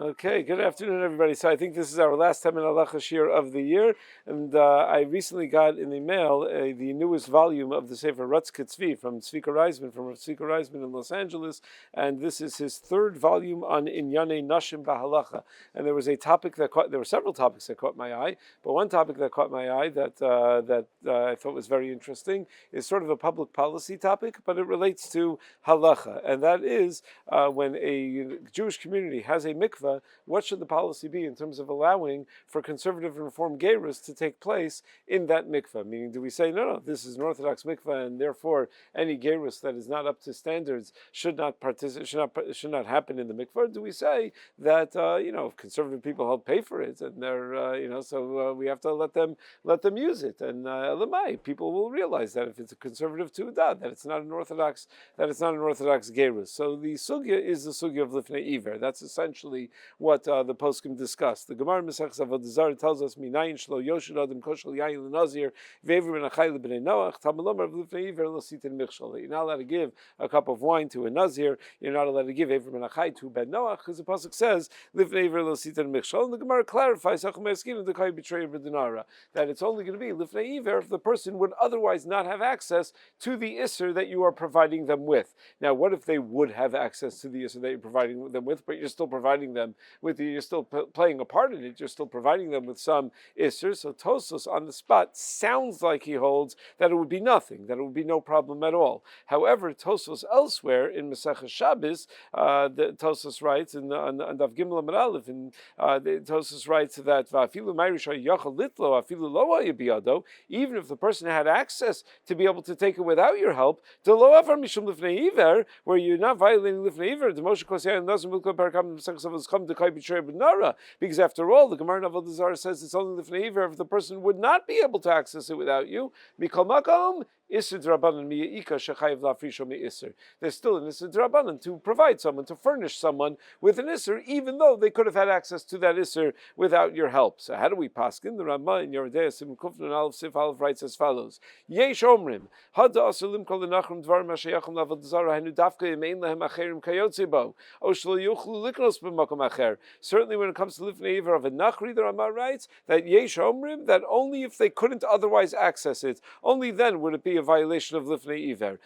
Okay, good afternoon, everybody. So I think this is our last time in Halacha Shir of the year, and I recently got in the mail the newest volume of the Sefer Rutz Tzvi from Tzvika Reisman, from Tzvika Reisman in Los Angeles, and this is his third volume on Inyane Nashim B'Halacha. And there was a topic there were several topics that caught my eye, but one topic that caught my eye that I thought was very interesting is sort of a public policy topic, but it relates to Halacha, and that is when a Jewish community has a mikvah, what should the policy be in terms of allowing for conservative and reform Geirus to take place in that mikvah? Meaning, do we say, no, this is an Orthodox mikvah, and therefore any Geirus that is not up to standards should not happen in the mikvah? Or do we say that if conservative people help pay for it, and they're so we have to let them use it, and people will realize that if it's a conservative tudah, that it's not an Orthodox Geirus. So the sugya is the sugya of lifnei iver. That's essentially what the poskim discussed. The Gemara Mesechus Avodah Zarah tells us, "Minayin shlo yoshid adam koshel yayin l'nazir ve'ever ben achai lebnei Noach tamalomar v'lifnei iver l'sitin michshol." You're not allowed to give a cup of wine to a nazir. You're not allowed to give ever ben achai to ben Noach, because the pasuk says lifnei iver l'sitin michshol. And the Gemara clarifies that it's only going to be lifnei iver if the person would otherwise not have access to the isser that you are providing them with. Now, what if they would have access to the isser that you're providing them with, but you're still providing them you're still playing a part in it, you're still providing them with some isser? So Tosfos on the spot sounds like he holds that it would be nothing, that it would be no problem at all. However, Tosfos elsewhere in Masechah Shabbos, Tosfos writes on Daf Gimel Amud Aleph, and Tosfos writes that even if the person had access to be able to take it without your help, where you're not violating lifnei iver, the Moshe Kosyan doesn't because after all, the Gemara in Avodah Zarah says it's only lifnei iver if the person would not be able to access it without you. Mikol makom Isser Drabanan mi'ika shechayiv lafrisho mi'isser. There's still an Isser Drabanan to provide someone, to furnish someone with an Isser, even though they could have had access to that Isser without your help. So how do we paskin? The Ramah in Yerodei Simon Kufnan Aleph Sif Aleph writes as follows: Yesh Omrim Hada Asalim Kol Lenachrim Dvar Mashayachim Lavod Zara Henu Dafka Yemein Lehem Acherim Kayotze Bo O Shlo Yuchlu Liknos B'Makom Acher. Certainly, when it comes to Lifnei Iver of a Nachri, the Ramah writes that Yesh Omrim, that only if they couldn't otherwise access it, only then would it be a violation of lifnei iver.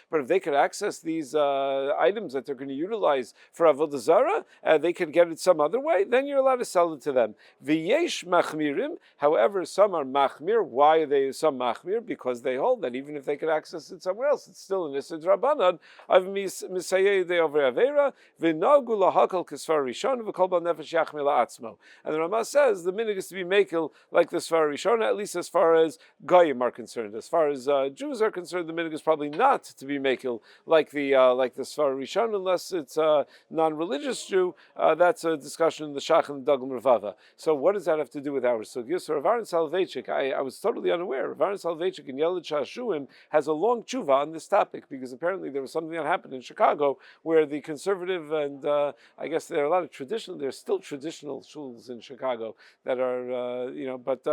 But if they could access these items that they're going to utilize for avodah zarah, they could get it some other way, then you're allowed to sell it to them. V'yesh machmirim. However, some are machmir. Why are they some machmir? Because they hold that even if they could access it somewhere else, it's still an issur drabanan of misayei de over avera v'nagu lahakal kisvar rishon v'kol bal nefesh yachmir la'atzmo. And the Ramah says the minhag is to be makel like the svar rishon, at least as far as Goyim are concerned. As far as Jews are concerned, the minhag is probably not to be makel like the Sfar Rishon, unless it's a non-religious Jew. That's a discussion in the Shach and the Daglam Ravava. So what does that have to do with our sugya? So Rav Soloveitchik, I was totally unaware. Rav Soloveitchik in Yeled Shashuim has a long tshuva on this topic, because apparently there was something that happened in Chicago where the conservative and I guess there are a lot of there's still traditional shuls in Chicago that are but a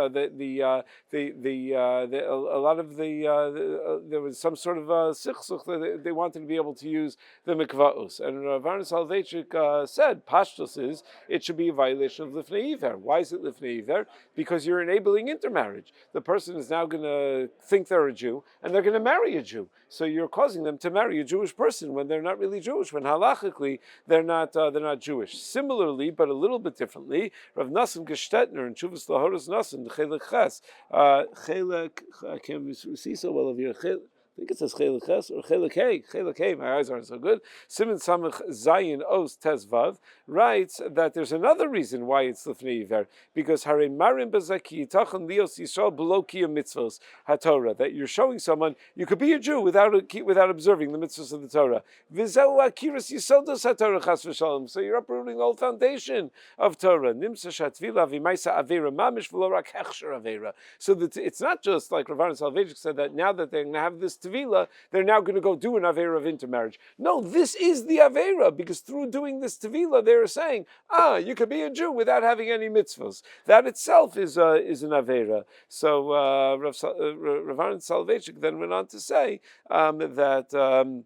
lot of there was some sort of sichsuch that they wanted to be able to use the mikvaos, and Rav Soloveitchik said pashtus is it should be a violation of lifnei iver. Why is it lifnei iver? Because you're enabling intermarriage. The person is now going to think they're a Jew and they're going to marry a Jew, so you're causing them to marry a Jewish person when they're not really Jewish, when halachically they're not Jewish. Similarly, but a little bit differently, Rav Nassim Gestetner in Chuvas Lahoros Nassim, the Chelek Ches, I can't see so well of here. I think it says Chelek Ches or Chelek Hey. Chelek Hey, my eyes aren't so good. Simon Samach Zayin Os Tezvav writes that there's another reason why it's Lifnei Iver, because Hare Marim Bezaki Yitachan Lios Yisrael Below Kiyam Mitzvos HaTorah, that you're showing someone you could be a Jew without observing the mitzvahs of the Torah. V'zeu Akiras Yisodos HaTorah Chas V'Shalom. So you're uprooting the whole foundation of Torah. Nimsa Shatvila V'Maisa Avera Mamish V'Lo Rak Hechsher Avera. So that it's not just like Rav Soloveitchik said that now that they're going to have this Tvila, they're now going to go do an Avera of intermarriage. No, this is the Avera, because through doing this Tvila, they're saying, you could be a Jew without having any mitzvahs. That itself is an Avera. So Rav Soloveitchik then went on to say that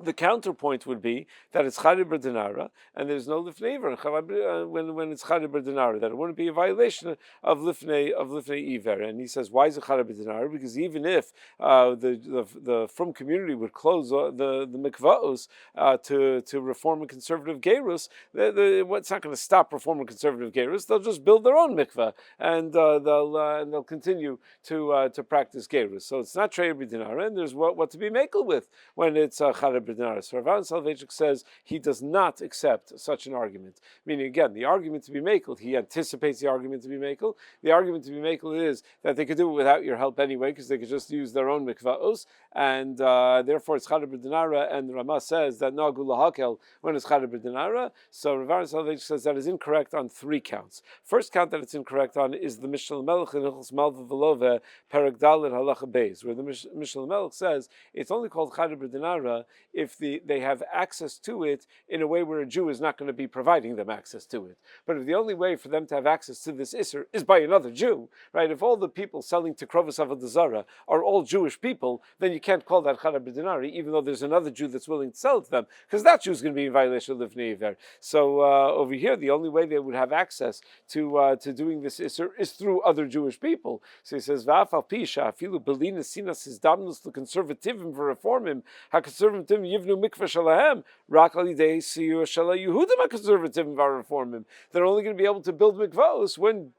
The counterpoint would be that it's Chari B'Dinara, and there's no Lifnei Iver when it's Chari B'Dinara, that it wouldn't be a violation of Lifnei Iver. And he says, why is it Chari B'Dinara? Because even if the Frum community would close the Mikvahos to reform a conservative Geirus, it's not going to stop reforming conservative Geirus. They'll just build their own Mikvah, and they'll continue to practice Geirus. So it's not Trei B'Dinara, and there's what to be makel with when it's Chari B'Dinara. So Rav Soloveitchik says he does not accept such an argument. Meaning, again, the argument to be makel, he anticipates the argument to be makel. The argument to be makel is that they could do it without your help anyway, because they could just use their own mikvahos, and therefore it's Chari B'Dinara, and the Ramah says that no gula hakel when it's Chari B'Dinara. So Rav Soloveitchik says that is incorrect on 3 counts. First count that it's incorrect on is the Mishnah Melech in Hilchos Malva Velove Perek Dalet Halacha Beis, where the Mishnah Melech says it's only called Chari B'Dinara if they have access to it in a way where a Jew is not going to be providing them access to it. But if the only way for them to have access to this Isser is by another Jew, right? If all the people selling to Krovos Avodah Zarah are all Jewish people, then you can't call that Chari B'Dinara, even though there's another Jew that's willing to sell it to them, because that Jew is going to be in violation of Lifnei Iver. So over here, the only way they would have access to doing this Isser is through other Jewish people. So he says, V'afal pisha afilu belina sinas his damnus the conservativim for reformim ha-conservativim yivnu mikvah shalahem rak alidei siyu shala Yehudim ha-conservativim va-reformim. They're only going to be able to build mikvahos when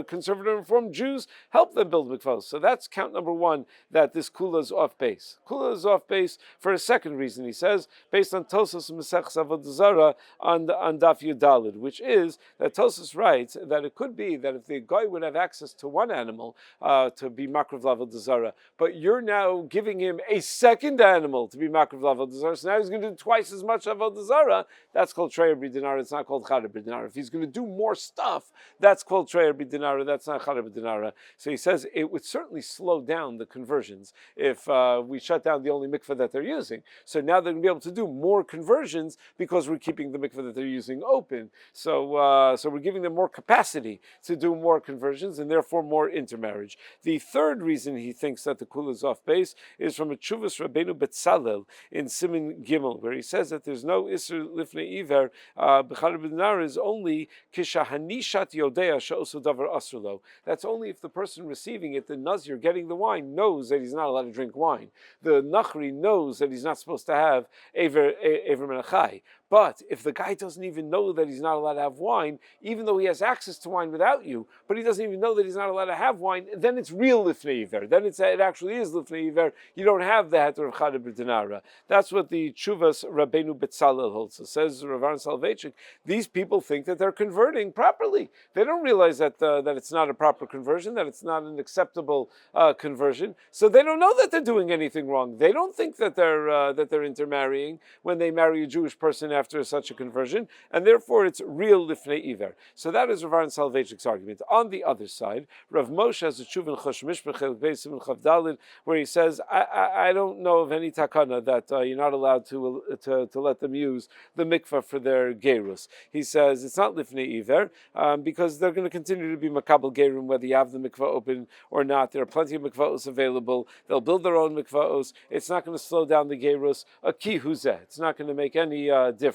conservative reform Jews help them build mikvahos. So that's count number 1, that this kula is off base. Kula is off base for a second reason. He says, based on Tosas Mesechus Avodah Zarah on Daf Yudalid, which is that Tosas writes that it could be that if the guy would have access to one animal to be makrav Avodah Zarah, but you're now giving him a second animal to be makrav Avodah Zarah, so now he's going to do twice as much Avodah Zarah. That's called Trei B'Dinara. It's not called Chari B'Dinara. If he's going to do more stuff, that's called Trei B'Dinara. That's not Chari B'Dinara. So he says it would certainly slow down the conversions if we shut down the only mikveh that they're using. So now they're going to be able to do more conversions because we're keeping the mikveh that they're using open. So we're giving them more capacity to do more conversions and therefore more intermarriage. The third reason he thinks that the kula is off base is from a Tshuvas Rabbeinu Betzalel in Siman Gimel, where he says that there's no Isser Lifnei Iver B'Chari B'Dinara is only Kishahanishat Yodea She'osu Davar Asrulo. That's only if the person receiving it, the Nazir getting the wine, knows that he's not allowed to drink wine. The Nachri knows that he's not supposed to have Ever Menachai. But if the guy doesn't even know that he's not allowed to have wine, even though he has access to wine without you, but he doesn't even know that he's not allowed to have wine, then it's real Lifnei Iver. Then it actually is Lifnei Iver. You don't have the heter of Chari B'Dinara. That's what the Tshuvas Rabbeinu Betzalel holds. It says Rav Soloveitchik, these people think that they're converting properly. They don't realize that it's not a proper conversion, that it's not an acceptable conversion. So they don't know that they're doing anything wrong. They don't think that they're intermarrying when they marry a Jewish person after such a conversion, and therefore it's real Lifnei Iver. So that is Rav Soloveitchik's argument. On the other side, Rav Moshe has a tshuva in Chosh Mishpach Chelik Beis Siman Chav Daled, where he says, I don't know of any takana that you're not allowed to let them use the mikvah for their Geirus. He says it's not Lifnei Iver because they're going to continue to be makabel Geirim whether you have the mikvah open or not. There are plenty of mikvahos available. They'll build their own mikvahos. It's not going to slow down the Geirus. A ki huzeh. It's not going to make any difference.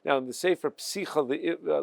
Now in the Sefer Psicha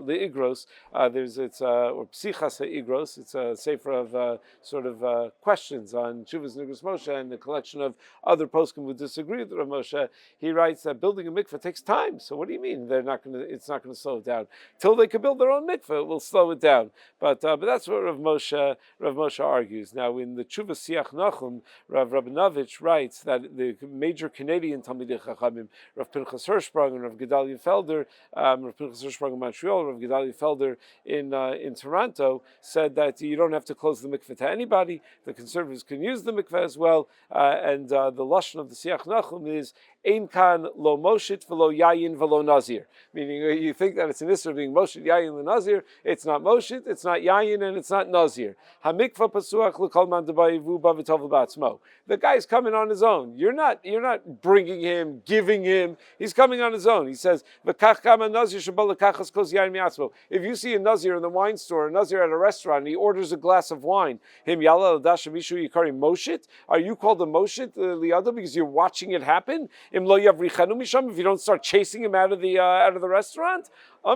Leigros, or Psichas Leigros, it's a Sefer of questions on Tshuvas Nigros Moshe and the collection of other poskim who disagree with Rav Moshe. He writes that building a mikveh takes time. So what do you mean it's not going to slow it down? Till they can build their own mikveh, it will slow it down. But that's what Rav Moshe argues. Now in the Tshuvas Siach Nachum, Rav Rabinovich writes that the major Canadian Talmidei Chachamim, Rav Pinchas Hirschsprung and Rav Gedalia Felder, Rav Pinchas Hirschsprung in Montreal, Rav Gedalia Felder in Toronto, said that you don't have to close the mikveh to anybody. The conservatives can use the mikveh as well. And the lashon of the Siach Nachum is Ein kan lo moshit v'lo yayin v'lo nazir. Meaning you think that it's an issue of being moshit, yayin, and nazir. It's not moshit, it's not yayin, and it's not nazir. Hamikvah pasuach l'kol man debayivu b'v'tov l'batzmo. The guy's coming on his own. You're not bringing him, giving him. He's coming on his own. He says, V'kach kama nazir shabal l'kachas kos yayin mi'atzmo. If you see a nazir in the wine store, a nazir at a restaurant, and he orders a glass of wine, him yala l'dash mishu yikari moshit. Are you called a moshit liyado because you're watching it happen? If you don't start chasing him out of the restaurant, by a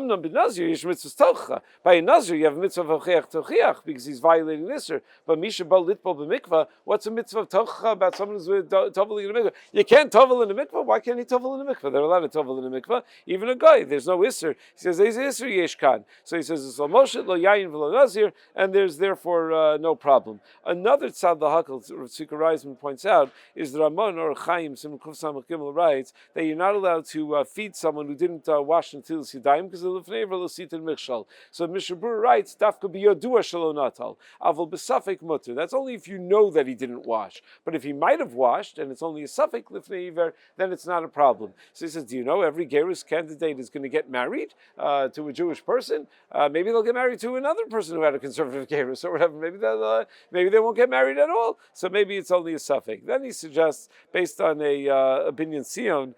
nazir, you have a mitzvah of tochiach because he's violating Isser. But misha ba litbol b'mikvah, what's a mitzvah of tocha about someone who's toveling in a mikvah? You can't tovel in a mikvah. Why can't he tovel in a mikvah? They're allowed to tovel in a mikvah. Even a guy, there's no Isser. He says there's Isser yeshkan. So he says it's lo moshe lo yayin v'lo nazir, and there's therefore no problem. Another tzad lahakal, Rav Soloveitchik points out, is the Ramon or Chaim Simon Kuf Samach Gimel writes that you're not allowed to feed someone who didn't wash until Sidaim because of the Lefnei Lo Sitin Michshal. So Mishabur writes Dafka biyodua shelo natal avol besafek mutter. That's only if you know that he didn't wash. But if he might have washed and it's only a suffix Lefnei Iver, then it's not a problem. So he says, do you know every Geirus candidate is going to get married to a Jewish person? Maybe they'll get married to another person who had a conservative Geirus or whatever. Maybe they won't get married at all. So maybe it's only a suffix. Then he suggests, based on a Binyan Sion,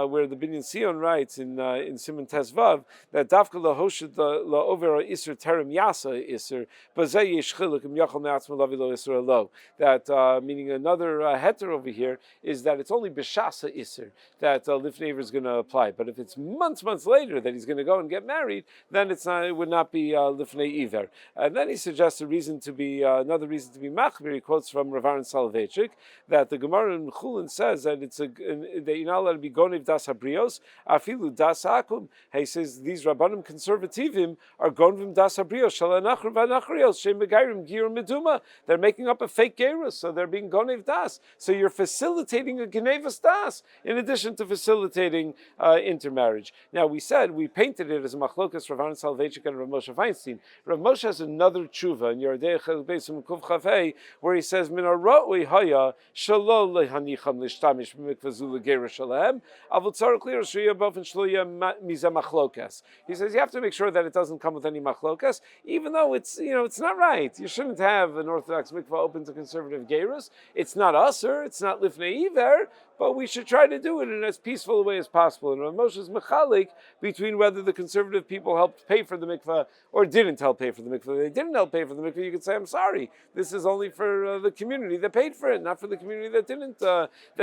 where the Binyan Sion writes in Simon Tesvav that Dafka lahoshid laover iser terem yasa iser bazeh yesh chiluk im yachol me'atzma lavi lo iser alo. That meaning another heter over here is that it's only b'shasa iser that lifnei is going to apply. But if it's months later that he's going to go and get married, then it would not be lifnei either. And then he suggests another reason to be machmir. He quotes from Rav Soloveitchik that the Gemara in Chulin says that that you're not allowed to be gonev das habrios afilu das hakum. He says these rabbanim conservativim are gonvim das habrios shalanachru vanachrios shem begayrim gir meduma. They're making up a fake Geirus, so they're being gonev das. So you're facilitating a genevas das in addition to facilitating intermarriage. Now we painted it as a machlokas Rav Soloveitchik and Rav Moshe Feinstein. Rav Moshe has another tshuva in Yardei Chel Beisim Kuv Chafei where he says min aroi haya shalo lehanicham lishtamish b'mikvah zu legeirus shalahem avol tzarich liros sheyeh bofen shlo yeh mizeh machlokas. He says you have to make sure that it doesn't come with any machlokas, even though it's not right. You shouldn't have an Orthodox mikvah open to conservative Geirus. It's not usher, it's not lifnei iver, but we should try to do it in as peaceful a way as possible. And Rav Moshe is mechalik between whether the conservative people helped pay for the mikvah or didn't help pay for the mikvah. If they didn't help pay for the mikvah, you could say, I'm sorry, this is only for the community that paid for it, not for the community that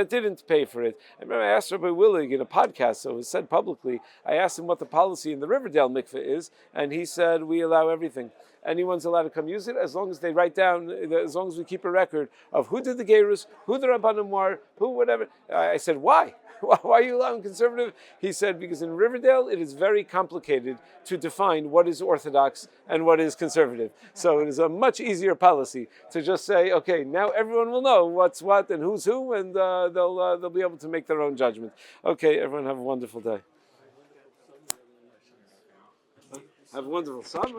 didn't pay for it. I remember I asked Rabbi Willig in a podcast, so it was said publicly, I asked him what the policy in the Riverdale mikvah is, and he said, we allow everything. Anyone's allowed to come use it as long as they write down, as long as we keep a record of who did the Geirus, who the Rabbanim were, who whatever. I said, why? Why are you allowing conservative? He said, because in Riverdale it is very complicated to define what is Orthodox and what is conservative. So it is a much easier policy to just say, okay, now everyone will know what's what and who's who, and they'll be able to make their own judgment. Okay, everyone have a wonderful day. Have a wonderful summer.